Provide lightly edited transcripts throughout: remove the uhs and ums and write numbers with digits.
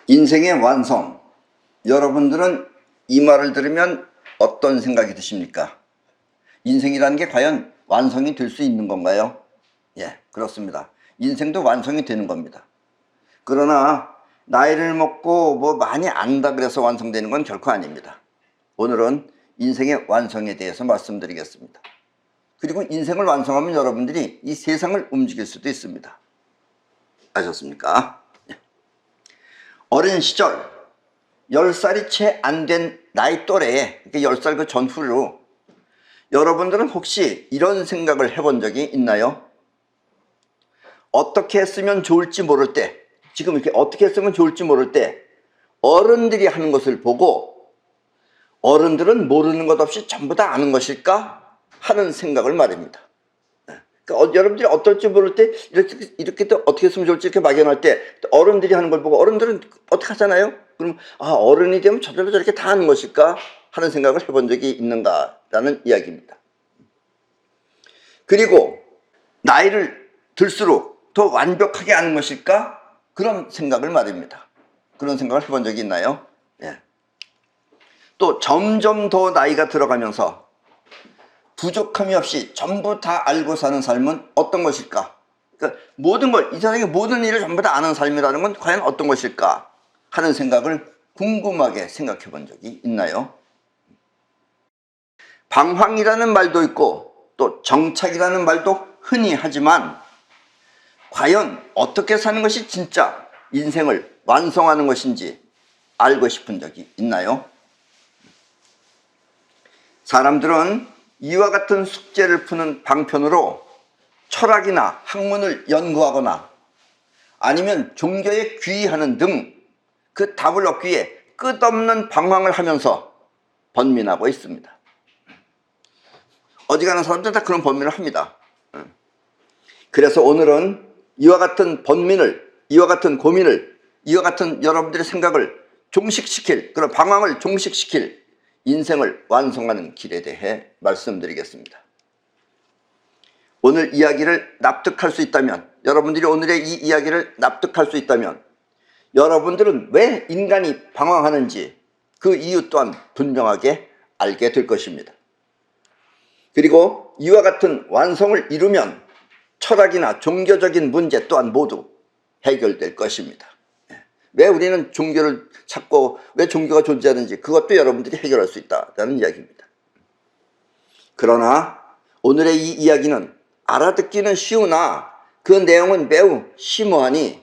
인생의 완성. 여러분들은 이 말을 들으면 어떤 생각이 드십니까? 인생이라는 게 과연 완성이 될 수 있는 건가요? 예, 그렇습니다. 인생도 완성이 되는 겁니다. 그러나 나이를 먹고 많이 안다 그래서 완성되는 건 결코 아닙니다. 오늘은 인생의 완성에 대해서 말씀드리겠습니다. 그리고 인생을 완성하면 여러분들이 이 세상을 움직일 수도 있습니다. 아셨습니까? 어린 시절 10살이 채 안 된 나이 또래에, 그러니까 10살 그 전후로 여러분들은 혹시 이런 생각을 해본 적이 있나요? 어떻게 했으면 좋을지 모를 때, 지금 이렇게 어떻게 했으면 좋을지 모를 때 어른들이 하는 것을 보고 어른들은 모르는 것 없이 전부 다 아는 것일까 하는 생각을 말입니다. 그러니까 여러분들이 어떨지 모를 때 이렇게 또 어떻게 했으면 좋을지 이렇게 막연할 때 어른들이 하는 걸 보고 어른들은 어떻게 하잖아요? 그럼 어른이 되면 저절로 저렇게 다 하는 것일까 하는 생각을 해본 적이 있는가라는 이야기입니다. 그리고 나이를 들수록 더 완벽하게 아는 것일까 그런 생각을 말입니다. 그런 생각을 해본 적이 있나요? 예. 또 점점 더 나이가 들어가면서 부족함이 없이 전부 다 알고 사는 삶은 어떤 것일까? 그러니까 모든 걸, 이 세상의 모든 일을 전부 다 아는 삶이라는 건 과연 어떤 것일까 하는 생각을 궁금하게 생각해 본 적이 있나요? 방황이라는 말도 있고 또 정착이라는 말도 흔히 하지만 과연 어떻게 사는 것이 진짜 인생을 완성하는 것인지 알고 싶은 적이 있나요? 사람들은 이와 같은 숙제를 푸는 방편으로 철학이나 학문을 연구하거나 아니면 종교에 귀의하는 등 그 답을 얻기 위해 끝없는 방황을 하면서 번민하고 있습니다. 어지간한 사람들은 다 그런 번민을 합니다. 그래서 오늘은 이와 같은 번민을, 이와 같은 고민을, 이와 같은 여러분들의 생각을 종식시킬, 그런 방황을 종식시킬 인생을 완성하는 길에 대해 말씀드리겠습니다. 오늘 이야기를 납득할 수 있다면, 여러분들이 오늘의 이 이야기를 납득할 수 있다면 여러분들은 왜 인간이 방황하는지 그 이유 또한 분명하게 알게 될 것입니다. 그리고 이와 같은 완성을 이루면 철학이나 종교적인 문제 또한 모두 해결될 것입니다. 왜 우리는 종교를 찾고 왜 종교가 존재하는지 그것도 여러분들이 해결할 수 있다는 이야기입니다. 그러나 오늘의 이 이야기는 알아듣기는 쉬우나 그 내용은 매우 심오하니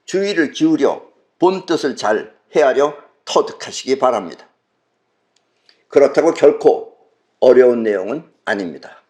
주의를 기울여 본 뜻을 잘 헤아려 터득하시기 바랍니다. 그렇다고 결코 어려운 내용은 아닙니다.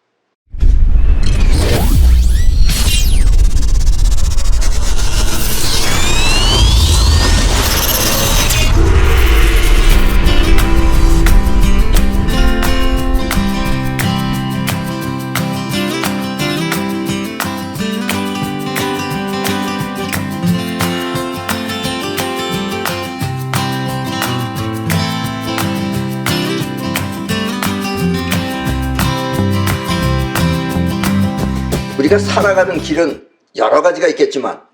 우리가 살아가는 길은 여러 가지가 있겠지만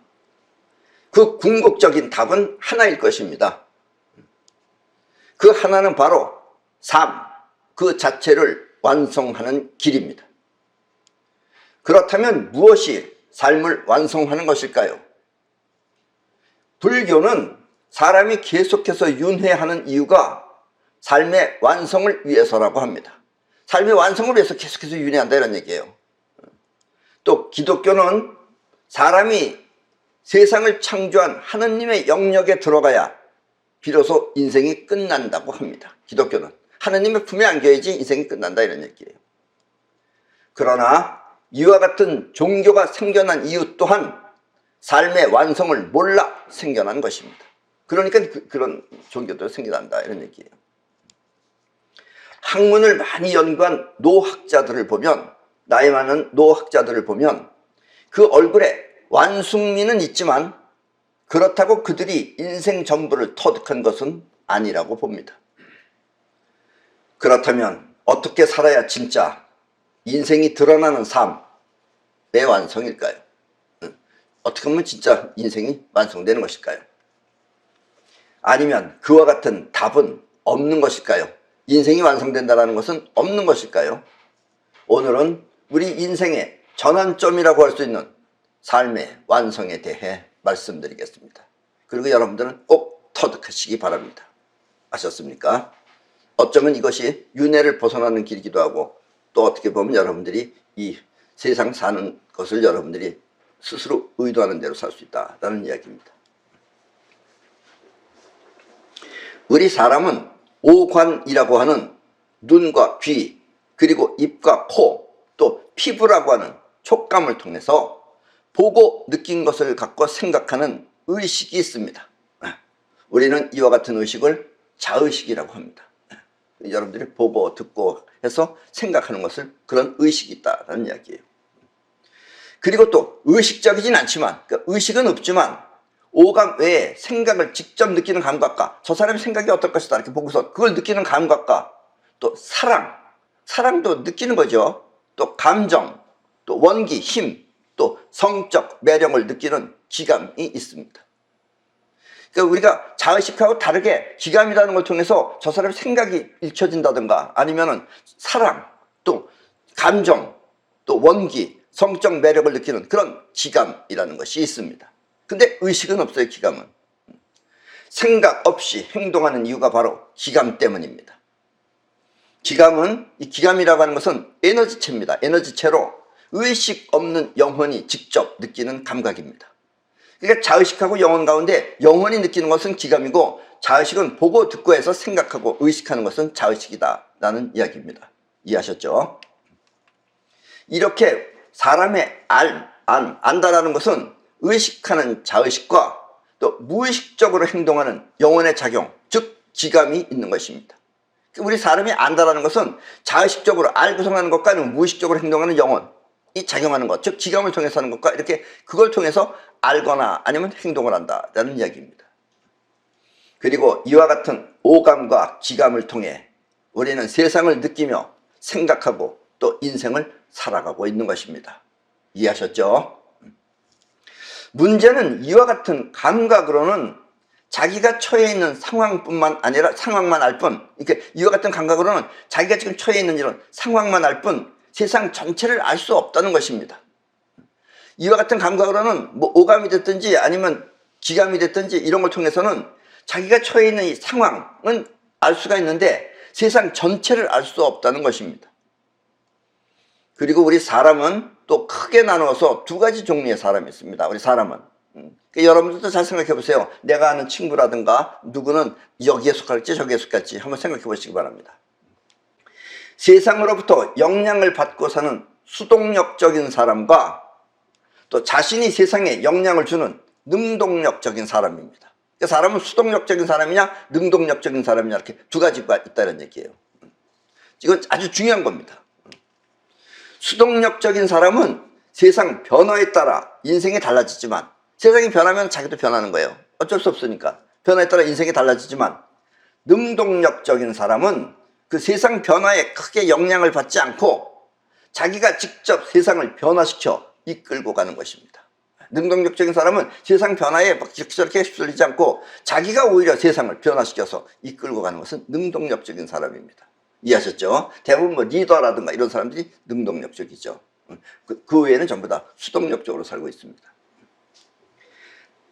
그 궁극적인 답은 하나일 것입니다. 그 하나는 바로 삶 그 자체를 완성하는 길입니다. 그렇다면 무엇이 삶을 완성하는 것일까요? 불교는 사람이 계속해서 윤회하는 이유가 삶의 완성을 위해서라고 합니다. 삶의 완성을 위해서 계속해서 윤회한다 이런 얘기예요. 또 기독교는 사람이 세상을 창조한 하느님의 영역에 들어가야 비로소 인생이 끝난다고 합니다. 기독교는 하느님의 품에 안겨야지 인생이 끝난다 이런 얘기예요. 그러나 이와 같은 종교가 생겨난 이유 또한 삶의 완성을 몰라 생겨난 것입니다. 그러니까 그런 종교도 생겨난다 이런 얘기예요. 학문을 많이 연구한 노학자들을 보면, 나이 많은 노학자들을 보면 그 얼굴에 완숙미는 있지만 그렇다고 그들이 인생 전부를 터득한 것은 아니라고 봅니다. 그렇다면 어떻게 살아야 진짜 인생이 드러나는 삶의 완성일까요? 어떻게 하면 진짜 인생이 완성되는 것일까요? 아니면 그와 같은 답은 없는 것일까요? 인생이 완성된다는 것은 없는 것일까요? 오늘은 우리 인생의 전환점이라고 할 수 있는 삶의 완성에 대해 말씀드리겠습니다. 그리고 여러분들은 꼭 터득하시기 바랍니다. 아셨습니까? 어쩌면 이것이 윤회를 벗어나는 길이기도 하고, 또 어떻게 보면 여러분들이 이 세상 사는 것을 여러분들이 스스로 의도하는 대로 살 수 있다라는 이야기입니다. 우리 사람은 오관이라고 하는 눈과 귀, 그리고 입과 코, 또 피부라고 하는 촉감을 통해서 보고 느낀 것을 갖고 생각하는 의식이 있습니다. 우리는 이와 같은 의식을 자의식이라고 합니다. 여러분들이 보고 듣고 해서 생각하는 것을, 그런 의식이 있다는 이야기예요. 그리고 또 의식적이진 않지만, 그러니까 의식은 없지만 오감 외에 생각을 직접 느끼는 감각과, 저 사람의 생각이 어떨 것이다 이렇게 보고서 그걸 느끼는 감각과, 또 사랑도 느끼는 거죠. 또 감정, 또 원기, 힘, 또 성적 매력을 느끼는 기감이 있습니다. 그러니까 우리가 자의식하고 다르게 기감이라는 걸 통해서 저 사람의 생각이 읽혀진다든가, 아니면은 사랑, 또 감정, 또 원기, 성적 매력을 느끼는 그런 기감이라는 것이 있습니다. 근데 의식은 없어요. 기감은. 생각 없이 행동하는 이유가 바로 기감 때문입니다. 기감은, 이 기감이라고 하는 것은 에너지체입니다. 에너지체로 의식 없는 영혼이 직접 느끼는 감각입니다. 그러니까 자의식하고 영혼 가운데 영혼이 느끼는 것은 기감이고, 자의식은 보고 듣고 해서 생각하고 의식하는 것은 자의식이다 라는 이야기입니다. 이해하셨죠? 이렇게 사람의 안다라는 것은 의식하는 자의식과 또 무의식적으로 행동하는 영혼의 작용, 즉 기감이 있는 것입니다. 우리 사람이 안다라는 것은 자의식적으로 알고서 하는 것과 아니면 무의식적으로 행동하는 영혼이 작용하는 것, 즉 기감을 통해서 하는 것과, 이렇게 그걸 통해서 알거나 아니면 행동을 한다라는 이야기입니다. 그리고 이와 같은 오감과 기감을 통해 우리는 세상을 느끼며 생각하고 또 인생을 살아가고 있는 것입니다. 이해하셨죠? 문제는 이와 같은 감각으로는 자기가 처해 있는 상황뿐만 아니라, 상황만 알 뿐, 그러니까 이와 같은 감각으로는 자기가 지금 처해 있는 이런 상황만 알 뿐 세상 전체를 알 수 없다는 것입니다. 이와 같은 감각으로는 뭐 오감이 됐든지 아니면 기감이 됐든지 이런 걸 통해서는 자기가 처해 있는 이 상황은 알 수가 있는데 세상 전체를 알 수 없다는 것입니다. 그리고 우리 사람은 또 크게 나누어서 두 가지 종류의 사람이 있습니다. 우리 사람은. 여러분들도 잘 생각해 보세요. 내가 아는 친구라든가 누구는 여기에 속할지 저기에 속할지 한번 생각해 보시기 바랍니다. 세상으로부터 영향을 받고 사는 수동력적인 사람과 또 자신이 세상에 영향을 주는 능동력적인 사람입니다. 그러니까 사람은 수동력적인 사람이냐 능동력적인 사람이냐, 이렇게 두 가지가 있다는 얘기예요. 이건 아주 중요한 겁니다. 수동력적인 사람은 세상 변화에 따라 인생이 달라지지만, 세상이 변하면 자기도 변하는 거예요. 어쩔 수 없으니까. 변화에 따라 인생이 달라지지만, 능동력적인 사람은 그 세상 변화에 크게 영향을 받지 않고 자기가 직접 세상을 변화시켜 이끌고 가는 것입니다. 능동력적인 사람은 세상 변화에 막 저렇게 휩쓸리지 않고 자기가 오히려 세상을 변화시켜서 이끌고 가는 것은 능동력적인 사람입니다. 이해하셨죠? 대부분 뭐 리더라든가 이런 사람들이 능동력적이죠. 그 외에는 전부 다 수동력적으로 살고 있습니다.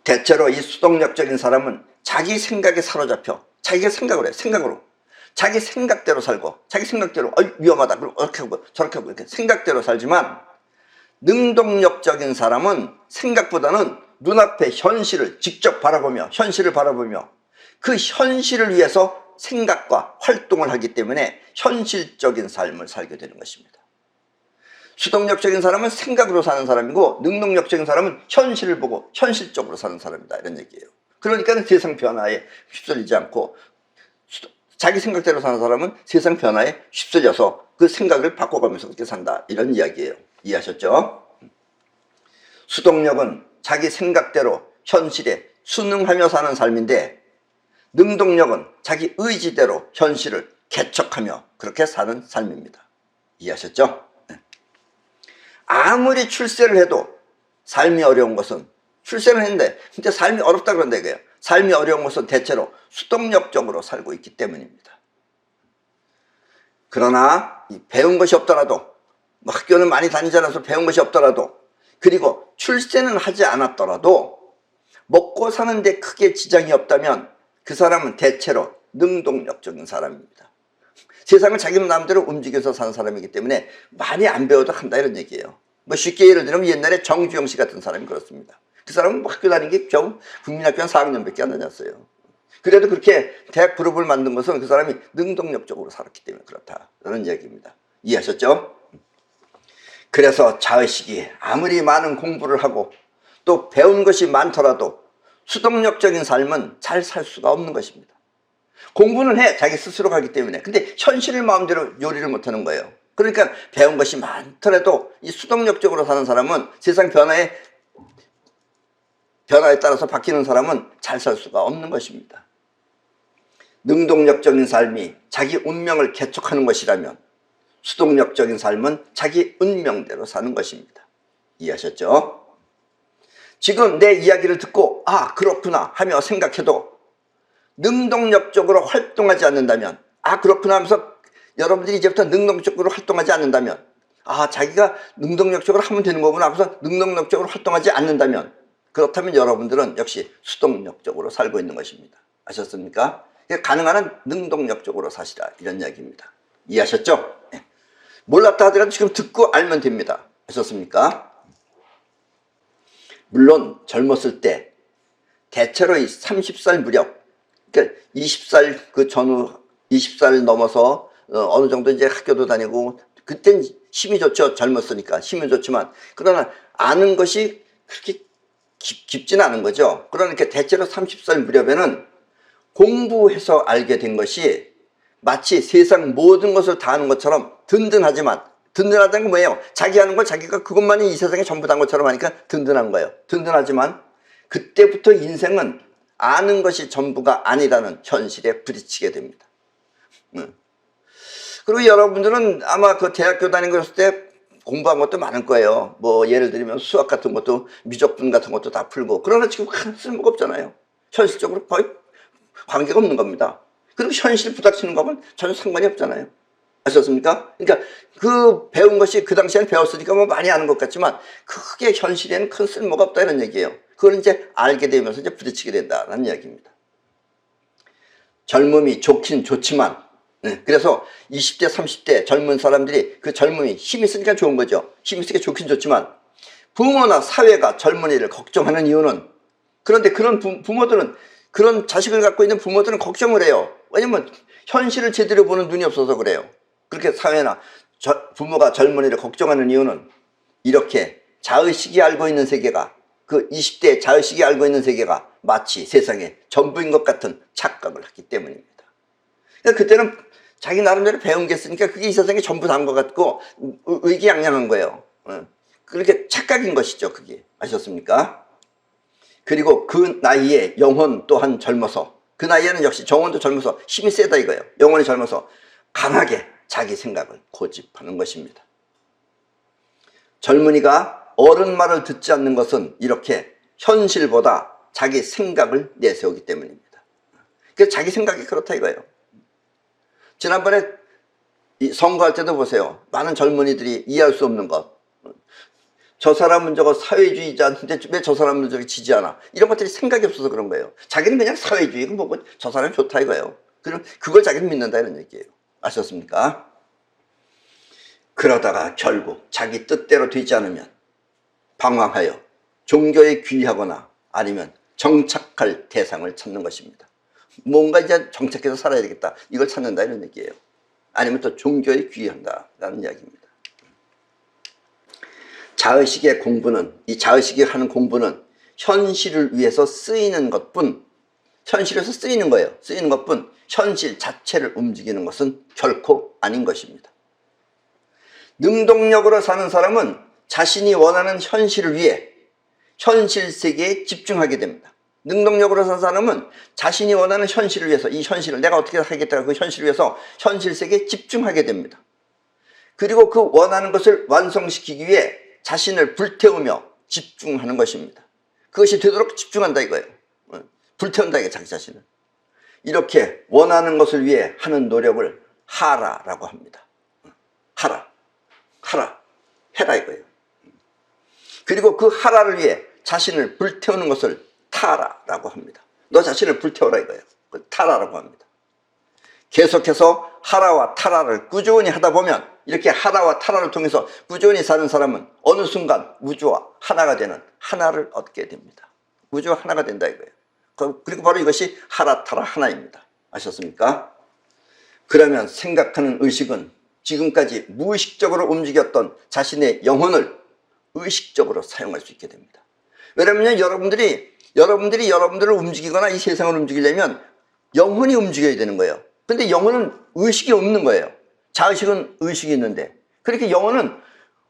대체로 이 수동력적인 사람은 자기 생각에 사로잡혀 자기가 생각을 해요. 생각으로. 자기 생각대로 살고, 자기 생각대로 위험하다 그럼 이렇게 하고 저렇게 하고 이렇게 생각대로 살지만, 능동력적인 사람은 생각보다는 눈앞의 현실을 직접 바라보며, 현실을 바라보며 그 현실을 위해서 생각과 활동을 하기 때문에 현실적인 삶을 살게 되는 것입니다. 수동력적인 사람은 생각으로 사는 사람이고, 능동력적인 사람은 현실을 보고 현실적으로 사는 사람이다, 이런 얘기예요. 그러니까 세상 변화에 휩쓸리지 않고, 자기 생각대로 사는 사람은 세상 변화에 휩쓸려서 그 생각을 바꿔가면서 그렇게 산다, 이런 이야기예요. 이해하셨죠? 수동력은 자기 생각대로 현실에 순응하며 사는 삶인데, 능동력은 자기 의지대로 현실을 개척하며 그렇게 사는 삶입니다. 이해하셨죠? 아무리 출세를 해도 삶이 어려운 것은, 출세를 했는데 진짜 삶이 어렵다 그런다 이거예요. 삶이 어려운 것은 대체로 수동력적으로 살고 있기 때문입니다. 그러나 배운 것이 없더라도, 뭐 학교는 많이 다니지 않아서 배운 것이 없더라도, 그리고 출세는 하지 않았더라도 먹고 사는데 크게 지장이 없다면 그 사람은 대체로 능동력적인 사람입니다. 세상을 자기 마음대로 움직여서 사는 사람이기 때문에 많이 안 배워도 한다 이런 얘기예요. 뭐 쉽게 예를 들면 옛날에 정주영 씨 같은 사람이 그렇습니다. 그 사람은 학교 다닌 게 겨우 국민학교 한 4학년밖에 안 다녔어요. 그래도 그렇게 대학 그룹을 만든 것은 그 사람이 능동력적으로 살았기 때문에 그렇다라는 이야기입니다. 이해하셨죠? 그래서 자의식이 아무리 많은 공부를 하고 또 배운 것이 많더라도 수동력적인 삶은 잘 살 수가 없는 것입니다. 공부는 해, 자기 스스로 가기 때문에. 근데 현실을 마음대로 요리를 못하는 거예요. 그러니까 배운 것이 많더라도 이 수동력적으로 사는 사람은 세상 변화에 따라서 바뀌는 사람은 잘 살 수가 없는 것입니다. 능동력적인 삶이 자기 운명을 개척하는 것이라면 수동력적인 삶은 자기 운명대로 사는 것입니다. 이해하셨죠? 지금 내 이야기를 듣고 아 그렇구나 하며 생각해도 능동력적으로 활동하지 않는다면 아 그렇구나 하면서 여러분들이 이제부터 능동적으로 활동하지 않는다면 아 자기가 능동력적으로 하면 되는 거구나 하면서 능동력적으로 활동하지 않는다면 그렇다면 여러분들은 역시 수동력적으로 살고 있는 것입니다. 아셨습니까? 가능한 한 능동력적으로 사시라 이런 이야기입니다. 이해하셨죠? 네. 몰랐다 하더라도 지금 듣고 알면 됩니다. 아셨습니까? 물론 젊었을 때 대체로 이 30살 무렵 그러니까 20살 그 전후 20살 넘어서 어느 정도 이제 학교도 다니고 그땐 힘이 좋죠. 젊었으니까 힘이 좋지만 그러나 아는 것이 그렇게 깊지는 않은 거죠. 그러니까 대체로 30살 무렵에는 공부해서 알게 된 것이 마치 세상 모든 것을 다 아는 것처럼 든든하지만 든든하다는 건 뭐예요? 자기 하는 걸 자기가 그것만이 이 세상에 전부 다인 것처럼 하니까 든든한 거예요. 든든하지만 그때부터 인생은 아는 것이 전부가 아니라는 현실에 부딪히게 됩니다. 그리고 여러분들은 아마 그 대학교 다니고 있을 때 공부한 것도 많을 거예요. 뭐 예를 들면 수학 같은 것도 미적분 같은 것도 다 풀고 그러나 지금 큰 쓸모가 없잖아요. 현실적으로 거의 관계가 없는 겁니다. 그리고 현실 부닥치는 거면 전혀 상관이 없잖아요. 아셨습니까? 그러니까 그 배운 것이 그 당시에는 배웠으니까 뭐 많이 아는 것 같지만 크게 현실에는 큰 쓸모가 없다 이런 얘기예요. 그걸 이제 알게 되면서 이제 부딪히게 된다는 이야기입니다. 젊음이 좋긴 좋지만 그래서 20대 30대 젊은 사람들이 그 젊음이 힘이 있으니까 좋은 거죠. 힘이 있으니까 좋긴 좋지만 부모나 사회가 젊은이를 걱정하는 이유는 그런데 그런 부모들은 그런 자식을 갖고 있는 부모들은 걱정을 해요. 왜냐면 현실을 제대로 보는 눈이 없어서 그래요. 그렇게 사회나 부모가 젊은이를 걱정하는 이유는 이렇게 자의식이 알고 있는 세계가 그 20대 자의식이 알고 있는 세계가 마치 세상의 전부인 것 같은 착각을 하기 때문입니다. 그러니까 그때는 자기 나름대로 배운 게 있으니까 그게 이 세상에 전부 다인 것 같고 의기양양한 거예요. 그렇게 착각인 것이죠. 그게 아셨습니까? 그리고 그 나이에 영혼 또한 젊어서 그 나이에는 역시 정혼도 젊어서 힘이 세다 이거예요. 영혼이 젊어서 강하게 자기 생각을 고집하는 것입니다. 젊은이가 어른 말을 듣지 않는 것은 이렇게 현실보다 자기 생각을 내세우기 때문입니다. 그래서 자기 생각이 그렇다 이거예요. 지난번에 선거할 때도 보세요. 많은 젊은이들이 이해할 수 없는 것. 저 사람은 저거 사회주의자인데 왜 저 사람은 저기 지지하나 이런 것들이 생각이 없어서 그런 거예요. 자기는 그냥 사회주의고 뭐고 저 사람이 좋다 이거예요. 그럼 그걸 자기는 믿는다 이런 얘기예요. 아셨습니까? 그러다가 결국 자기 뜻대로 되지 않으면 방황하여 종교에 귀하거나 아니면 정착할 대상을 찾는 것입니다. 뭔가 이제 정착해서 살아야 되겠다 이걸 찾는다 이런 얘기예요. 아니면 또 종교에 귀한다라는 이야기입니다. 자의식의 공부는 이 자의식이 하는 공부는 현실을 위해서 쓰이는 것뿐 현실에서 쓰이는 거예요. 쓰이는 것뿐 현실 자체를 움직이는 것은 결코 아닌 것입니다. 능동력으로 사는 사람은 자신이 원하는 현실을 위해 현실 세계에 집중하게 됩니다. 능동력으로 사는 사람은 자신이 원하는 현실을 위해서 이 현실을 내가 어떻게 하겠다 그 현실을 위해서 현실 세계에 집중하게 됩니다. 그리고 그 원하는 것을 완성시키기 위해 자신을 불태우며 집중하는 것입니다. 그것이 되도록 집중한다 이거예요. 불태운다 이게 자기 자신을. 이렇게 원하는 것을 위해 하는 노력을 하라라고 합니다. 하라, 해라 이거예요. 그리고 그 하라를 위해 자신을 불태우는 것을 타라라고 합니다. 너 자신을 불태워라 이거예요. 그 타라라고 합니다. 계속해서 하라와 타라를 꾸준히 하다 보면, 이렇게 하라와 타라를 통해서 꾸준히 사는 사람은 어느 순간 우주와 하나가 되는 하나를 얻게 됩니다. 우주와 하나가 된다 이거예요. 그리고 바로 이것이 하라 타라 하나입니다. 아셨습니까? 그러면 생각하는 의식은 지금까지 무의식적으로 움직였던 자신의 영혼을 의식적으로 사용할 수 있게 됩니다. 왜냐하면 여러분들이 여러분들을 움직이거나 이 세상을 움직이려면 영혼이 움직여야 되는 거예요. 근데 영혼은 의식이 없는 거예요. 자의식은 의식이 있는데, 그렇게 영혼은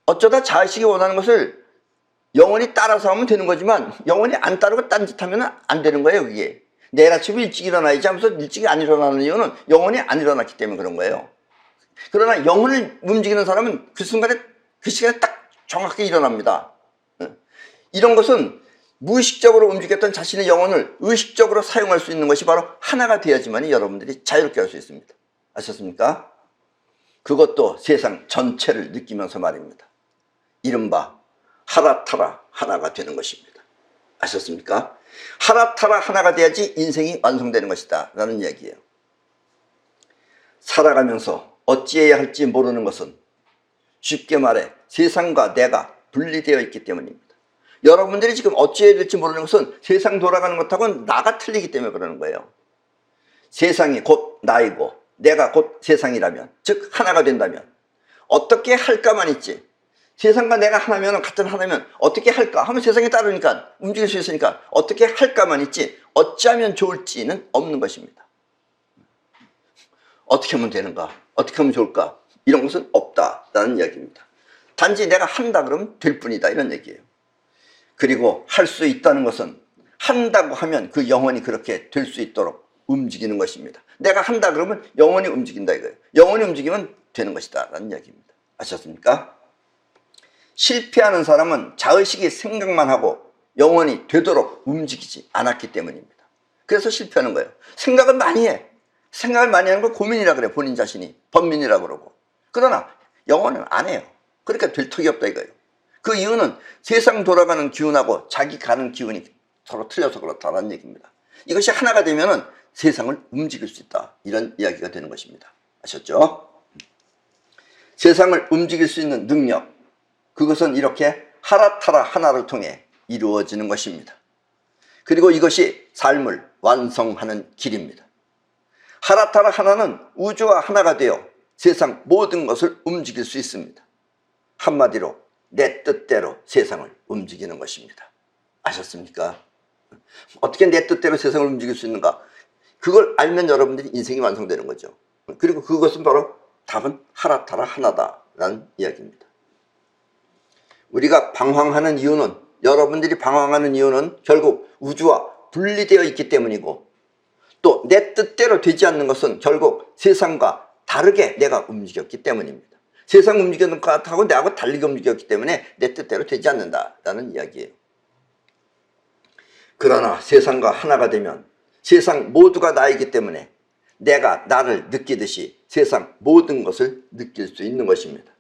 어쩌다 자의식이 원하는 것을 영혼이 따라서 하면 되는 거지만, 영혼이 안 따르고 딴짓하면 안 되는 거예요. 그게 내일 아침에 일찍 일어나야지 하면서 일찍 안 일어나는 이유는 영혼이 안 일어났기 때문에 그런 거예요. 그러나 영혼을 움직이는 사람은 그 순간에, 그 시간에 딱 정확하게 일어납니다. 이런 것은 무의식적으로 움직였던 자신의 영혼을 의식적으로 사용할 수 있는 것이 바로 하나가 돼야지만 여러분들이 자유롭게 할 수 있습니다. 아셨습니까? 그것도 세상 전체를 느끼면서 말입니다. 이른바 하라타라 하나가 되는 것입니다. 아셨습니까? 하라타라 하나가 돼야지 인생이 완성되는 것이다 라는 이야기예요. 살아가면서 어찌해야 할지 모르는 것은 쉽게 말해 세상과 내가 분리되어 있기 때문입니다. 여러분들이 지금 어찌해야 될지 모르는 것은 세상 돌아가는 것하고는 나가 틀리기 때문에 그러는 거예요. 세상이 곧 나이고 내가 곧 세상이라면, 즉 하나가 된다면 어떻게 할까만 있지, 세상과 내가 하나면, 같은 하나면 어떻게 할까 하면 세상에 따르니까 움직일 수 있으니까 어떻게 할까만 있지 어찌하면 좋을지는 없는 것입니다. 어떻게 하면 되는가, 어떻게 하면 좋을까, 이런 것은 없다라는 이야기입니다. 단지 내가 한다 그러면 될 뿐이다 이런 얘기예요. 그리고 할 수 있다는 것은 한다고 하면 그 영혼이 그렇게 될 수 있도록 움직이는 것입니다. 내가 한다 그러면 영혼이 움직인다 이거예요. 영혼이 움직이면 되는 것이다 라는 이야기입니다. 아셨습니까? 실패하는 사람은 자의식이 생각만 하고 영혼이 되도록 움직이지 않았기 때문입니다. 그래서 실패하는 거예요. 생각을 많이 해. 생각을 많이 하는 걸 고민이라 그래요. 본인 자신이 번민이라 그러고. 그러나 영혼은 안 해요. 그러니까 될 턱이 없다 이거예요. 그 이유는 세상 돌아가는 기운하고 자기 가는 기운이 서로 틀려서 그렇다는 얘기입니다. 이것이 하나가 되면은 세상을 움직일 수 있다, 이런 이야기가 되는 것입니다. 아셨죠? 세상을 움직일 수 있는 능력, 그것은 이렇게 하라타라 하나를 통해 이루어지는 것입니다. 그리고 이것이 삶을 완성하는 길입니다. 하라타라 하나는 우주와 하나가 되어 세상 모든 것을 움직일 수 있습니다. 한마디로 내 뜻대로 세상을 움직이는 것입니다. 아셨습니까? 어떻게 내 뜻대로 세상을 움직일 수 있는가? 그걸 알면 여러분들이 인생이 완성되는 거죠. 그리고 그것은 바로 답은 하라타라 하나다라는 이야기입니다. 우리가 방황하는 이유는, 여러분들이 방황하는 이유는 결국 우주와 분리되어 있기 때문이고, 또 내 뜻대로 되지 않는 것은 결국 세상과 다르게 내가 움직였기 때문입니다. 세상 움직이는 것하고 내하고 달리게 움직였기 때문에 내 뜻대로 되지 않는다라는 이야기예요. 그러나 세상과 하나가 되면 세상 모두가 나이기 때문에 내가 나를 느끼듯이 세상 모든 것을 느낄 수 있는 것입니다.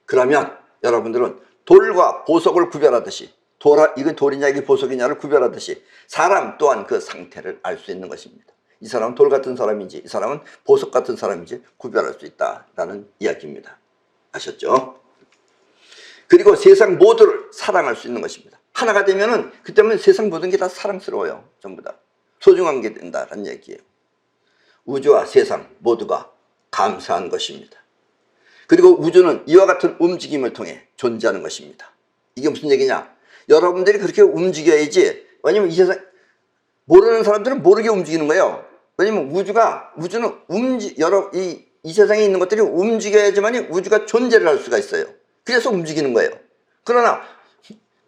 그러면 여러분들은 돌과 보석을 구별하듯이, 이건 돌이냐 이게 보석이냐를 구별하듯이 사람 또한 그 상태를 알 수 있는 것입니다. 이 사람은 돌 같은 사람인지 이 사람은 보석 같은 사람인지 구별할 수 있다라는 이야기입니다. 아셨죠? 그리고 세상 모두를 사랑할 수 있는 것입니다. 하나가 되면은 그때는 세상 모든 게 다 사랑스러워요. 전부 다 소중한 게 된다라는 얘기예요. 우주와 세상 모두가 감사한 것입니다. 그리고 우주는 이와 같은 움직임을 통해 존재하는 것입니다. 이게 무슨 얘기냐? 여러분들이 그렇게 움직여야지. 왜냐면 이 세상 모르는 사람들은 모르게 움직이는 거예요. 왜냐면 우주는 이 세상에 있는 것들이 움직여야지만 우주가 존재를 할 수가 있어요. 그래서 움직이는 거예요. 그러나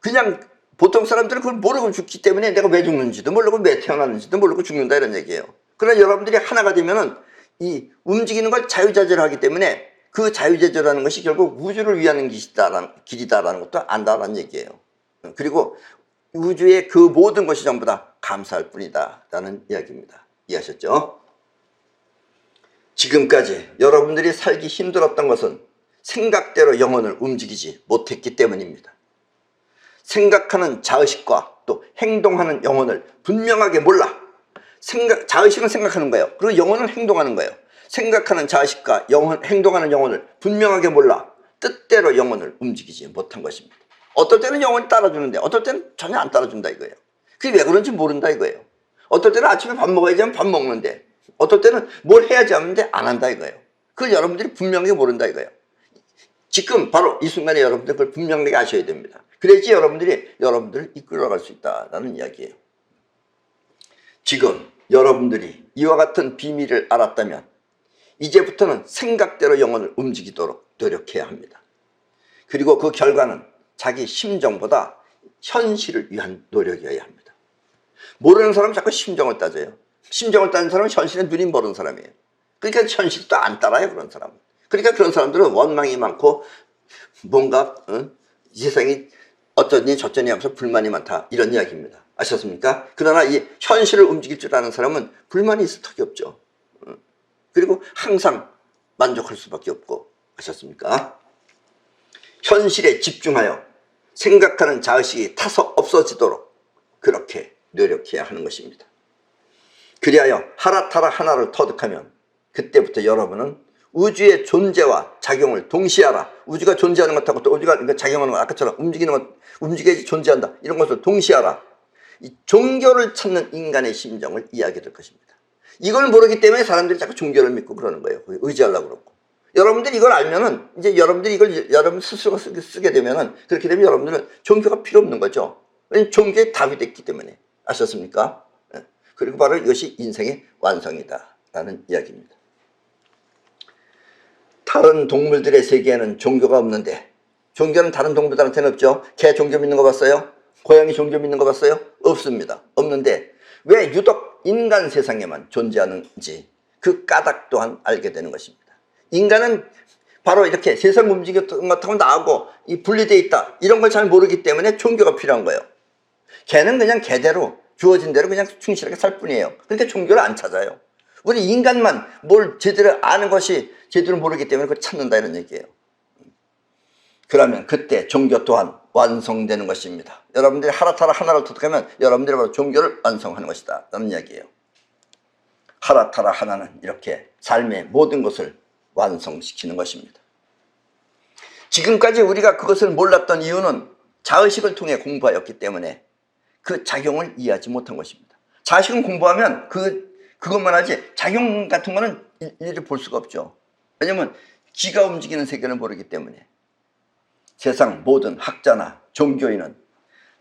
그냥 보통 사람들은 그걸 모르고 죽기 때문에 내가 왜 죽는지도 모르고 왜 태어났는지도 모르고 죽는다 이런 얘기예요. 그러나 여러분들이 하나가 되면은 이 움직이는 걸 자유자재로 하기 때문에 그 자유자재라는 것이 결국 우주를 위하는 길이다라는 것도 안다라는 얘기예요. 그리고 우주의 그 모든 것이 전부 다 감사할 뿐이다 라는 이야기입니다. 이해하셨죠? 지금까지 여러분들이 살기 힘들었던 것은 생각대로 영혼을 움직이지 못했기 때문입니다. 생각하는 자의식과 또 행동하는 영혼을 분명하게 몰라. 자의식은 생각하는 거예요. 그리고 영혼은 행동하는 거예요. 생각하는 자의식과 행동하는 영혼을 분명하게 몰라 뜻대로 영혼을 움직이지 못한 것입니다. 어떨 때는 영혼이 따라주는데 어떨 때는 전혀 안 따라준다 이거예요. 그게 왜 그런지 모른다 이거예요. 어떨 때는 아침에 밥 먹어야지 하면 밥 먹는데 어떨 때는 뭘 해야지 하는데 안 한다 이거예요. 그걸 여러분들이 분명하게 모른다 이거예요. 지금 바로 이 순간에 여러분들 그걸 분명하게 아셔야 됩니다. 그래야지 여러분들을 이끌어갈 수 있다는 이야기예요. 지금 여러분들이 이와 같은 비밀을 알았다면 이제부터는 생각대로 영혼을 움직이도록 노력해야 합니다. 그리고 그 결과는 자기 심정보다 현실을 위한 노력이어야 합니다. 모르는 사람은 자꾸 심정을 따져요. 심정을 따는 사람은 현실에 눈이 멀은 사람이에요. 그러니까 현실도 안 따라요, 그런 사람은. 그러니까 그런 사람들은 원망이 많고 뭔가 이 세상이 어쩌니 저쩌니 하면서 불만이 많다 이런 이야기입니다. 아셨습니까? 그러나 이 현실을 움직일 줄 아는 사람은 불만이 있을 턱이 없죠. 그리고 항상 만족할 수밖에 없고. 아셨습니까? 현실에 집중하여 생각하는 자의식이 타서 없어지도록 그렇게 노력해야 하는 것입니다. 그리하여 하라타라 하나를 터득하면 그때부터 여러분은 우주의 존재와 작용을 동시에 알아. 우주가 존재하는 것하고 또 우주가 작용하는 것, 아까처럼 움직이는 것, 움직여야지 존재한다 이런 것을 동시에 알아. 이 종교를 찾는 인간의 심정을 이해하게 될 것입니다. 이걸 모르기 때문에 사람들이 자꾸 종교를 믿고 그러는 거예요. 의지하려고 그러고. 여러분들이 이걸 알면은 이제 여러분들이 이걸 여러분 스스로가 쓰게 되면은 그렇게 되면 여러분들은 종교가 필요 없는 거죠. 왜냐면 종교의 답이 됐기 때문에. 아셨습니까? 그리고 바로 이것이 인생의 완성이다 라는 이야기입니다. 다른 동물들의 세계에는 종교가 없는데 종교는 다른 동물들한테는 없죠. 개 종교 믿는 거 봤어요? 고양이 종교 믿는 거 봤어요? 없습니다. 없는데 왜 유독 인간 세상에만 존재하는지 그 까닭 또한 알게 되는 것입니다. 인간은 바로 이렇게 세상 움직였던 것하고 나하고 이 분리되어 있다 이런 걸 잘 모르기 때문에 종교가 필요한 거예요. 개는 그냥 개대로 주어진 대로 그냥 충실하게 살 뿐이에요. 그러니까 종교를 안 찾아요. 우리 인간만 뭘 제대로 아는 것이 제대로 모르기 때문에 그걸 찾는다 이런 얘기예요. 그러면 그때 종교 또한 완성되는 것입니다. 여러분들이 하라타라 하나를 터득하면 여러분들이 바로 종교를 완성하는 것이다 라는 이야기예요. 하라타라 하나는 이렇게 삶의 모든 것을 완성시키는 것입니다. 지금까지 우리가 그것을 몰랐던 이유는 자의식을 통해 공부하였기 때문에 그 작용을 이해하지 못한 것입니다. 자의식은 공부하면 그것만 하지 작용 같은 거는 일일이 볼 수가 없죠. 왜냐하면 지가 움직이는 세계를 모르기 때문에. 세상 모든 학자나 종교인은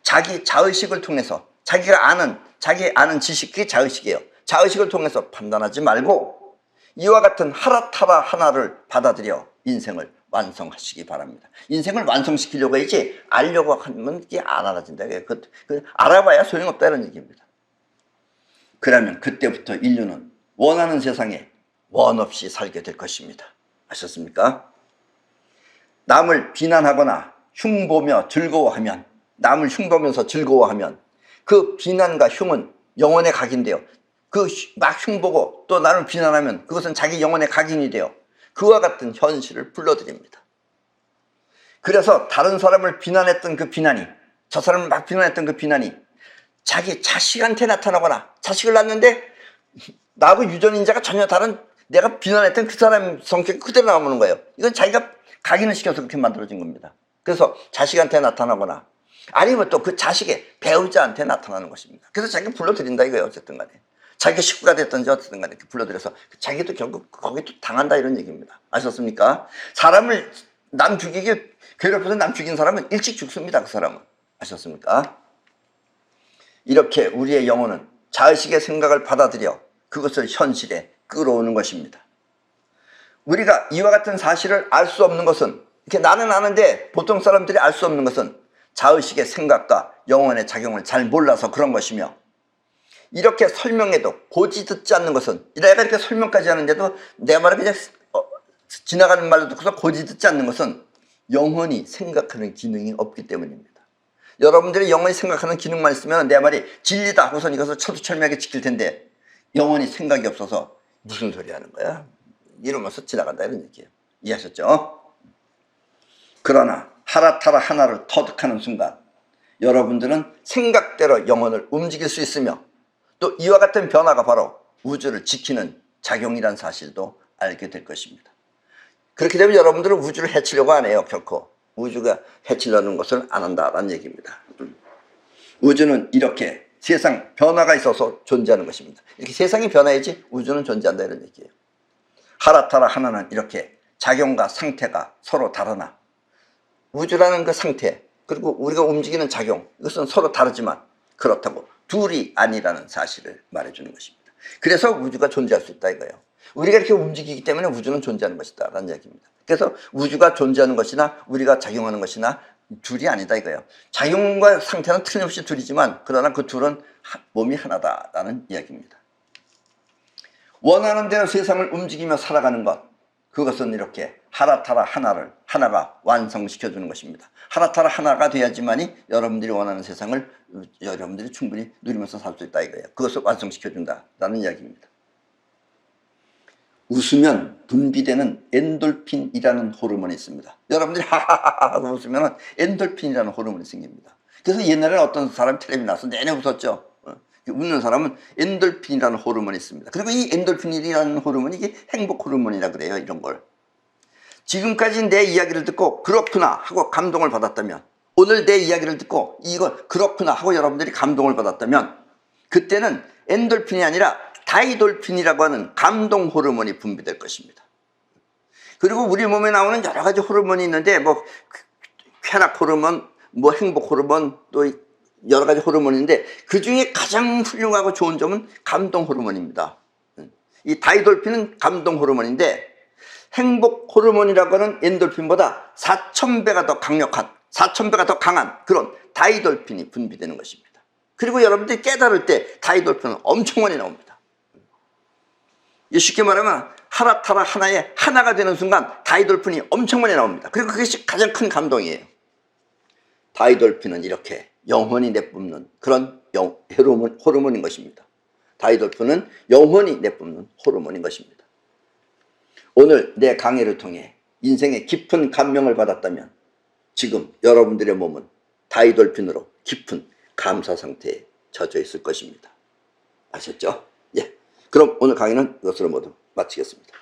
자기 자의식을 통해서 자기 아는 지식, 그게 자의식이에요. 자의식을 통해서 판단하지 말고 이와 같은 하라타라 하나를 받아들여 인생을 완성하시기 바랍니다. 인생을 완성시키려고 해야지 알려고 하면 이게 안 알아진다. 알아봐야 소용없다 이런 얘기입니다. 그러면 그때부터 인류는 원하는 세상에 원 없이 살게 될 것입니다. 아셨습니까? 남을 비난하거나 흉보며 즐거워하면, 남을 흉보면서 즐거워하면 그 비난과 흉은 영혼의 각인데요. 막 흉보고 또 나를 비난하면 그것은 자기 영혼의 각인이 돼요. 그와 같은 현실을 불러들입니다. 그래서 다른 사람을 비난했던 그 비난이, 저 사람을 막 비난했던 그 비난이 자기 자식한테 나타나거나, 자식을 낳는데 나하고 유전인자가 전혀 다른 내가 비난했던 그 사람 성격이 그대로 나오는 거예요. 이건 자기가 각인을 시켜서 그렇게 만들어진 겁니다. 그래서 자식한테 나타나거나 아니면 또 그 자식의 배우자한테 나타나는 것입니다. 그래서 자기가 불러들인다 이거예요. 어쨌든 간에 자기가 식구가 됐든지 어쨌든 간에 이렇게 불러들여서 자기도 결국 거기 또 당한다 이런 얘기입니다. 아셨습니까? 사람을 남 죽이게 괴롭혀서 남 죽인 사람은 일찍 죽습니다. 그 사람은. 아셨습니까? 이렇게 우리의 영혼은 자의식의 생각을 받아들여 그것을 현실에 끌어오는 것입니다. 우리가 이와 같은 사실을 알 수 없는 것은, 이렇게 나는 아는데 보통 사람들이 알 수 없는 것은 자의식의 생각과 영혼의 작용을 잘 몰라서 그런 것이며, 이렇게 설명해도 고지 듣지 않는 것은, 내가 이렇게 설명까지 하는데도 내 말을 그냥 지나가는 말로 듣고서 고지 듣지 않는 것은 영혼이 생각하는 기능이 없기 때문입니다. 여러분들이 영원히 생각하는 기능만 있으면 내 말이 진리다 하고선 이것을 철두철미하게 지킬 텐데 영원히 생각이 없어서 무슨 소리 하는 거야? 이러면서 지나간다 이런 얘기예요. 이해하셨죠? 그러나 하라타라 하나를 터득하는 순간 여러분들은 생각대로 영혼을 움직일 수 있으며 또 이와 같은 변화가 바로 우주를 지키는 작용이란 사실도 알게 될 것입니다. 그렇게 되면 여러분들은 우주를 해치려고 안 해요. 결코 우주가 해치려는 것을 안 한다라는 얘기입니다. 우주는 이렇게 세상 변화가 있어서 존재하는 것입니다. 이렇게 세상이 변화야지 우주는 존재한다 이런 얘기예요. 하라타라 하나는 이렇게 작용과 상태가 서로 다르나 우주라는 그 상태 그리고 우리가 움직이는 작용 이것은 서로 다르지만 그렇다고 둘이 아니라는 사실을 말해주는 것입니다. 그래서 우주가 존재할 수 있다 이거예요. 우리가 이렇게 움직이기 때문에 우주는 존재하는 것이다 라는 얘기입니다. 그래서 우주가 존재하는 것이나 우리가 작용하는 것이나 둘이 아니다 이거예요. 작용과 상태는 틀림없이 둘이지만 그러나 그 둘은 몸이 하나다라는 이야기입니다. 원하는 대로 세상을 움직이며 살아가는 것 그것은 이렇게 하라타라 하나가 완성시켜주는 것입니다. 하라타라 하나가 돼야지만이 여러분들이 원하는 세상을 여러분들이 충분히 누리면서 살 수 있다 이거예요. 그것을 완성시켜준다라는 이야기입니다. 웃으면 분비되는 엔돌핀이라는 호르몬이 있습니다. 여러분들이 하하하하 하고 웃으면 엔돌핀이라는 호르몬이 생깁니다. 그래서 옛날에는 어떤 사람이 텔레비에 나와서 내내 웃었죠. 웃는 사람은 엔돌핀이라는 호르몬이 있습니다. 그리고 이 엔돌핀이라는 호르몬이 이게 행복 호르몬이라 그래요. 이런 걸. 지금까지 내 이야기를 듣고 그렇구나 하고 감동을 받았다면 오늘 내 이야기를 듣고 이거 그렇구나 하고 여러분들이 감동을 받았다면 그때는 엔돌핀이 아니라 다이돌핀이라고 하는 감동 호르몬이 분비될 것입니다. 그리고 우리 몸에 나오는 여러 가지 호르몬이 있는데 뭐 쾌락 호르몬, 뭐 행복 호르몬 또 여러 가지 호르몬인데 그 중에 가장 훌륭하고 좋은 점은 감동 호르몬입니다. 이 다이돌핀은 감동 호르몬인데 행복 호르몬이라고 하는 엔돌핀보다 4000배가 더 강력한 4000배가 더 강한 그런 다이돌핀이 분비되는 것입니다. 그리고 여러분들이 깨달을 때 다이돌핀은 엄청 많이 나옵니다. 쉽게 말하면 하라타라 하나에 하나가 되는 순간 다이돌핀이 엄청 많이 나옵니다. 그리고 그것이 가장 큰 감동이에요. 다이돌핀은 이렇게 영원히 내뿜는 그런 호르몬인 것입니다. 다이돌핀은 영원히 내뿜는 호르몬인 것입니다. 오늘 내 강의를 통해 인생의 깊은 감명을 받았다면 지금 여러분들의 몸은 다이돌핀으로 깊은 감사 상태에 젖어 있을 것입니다. 아셨죠? 예. 그럼 오늘 강의는 이것으로 모두 마치겠습니다.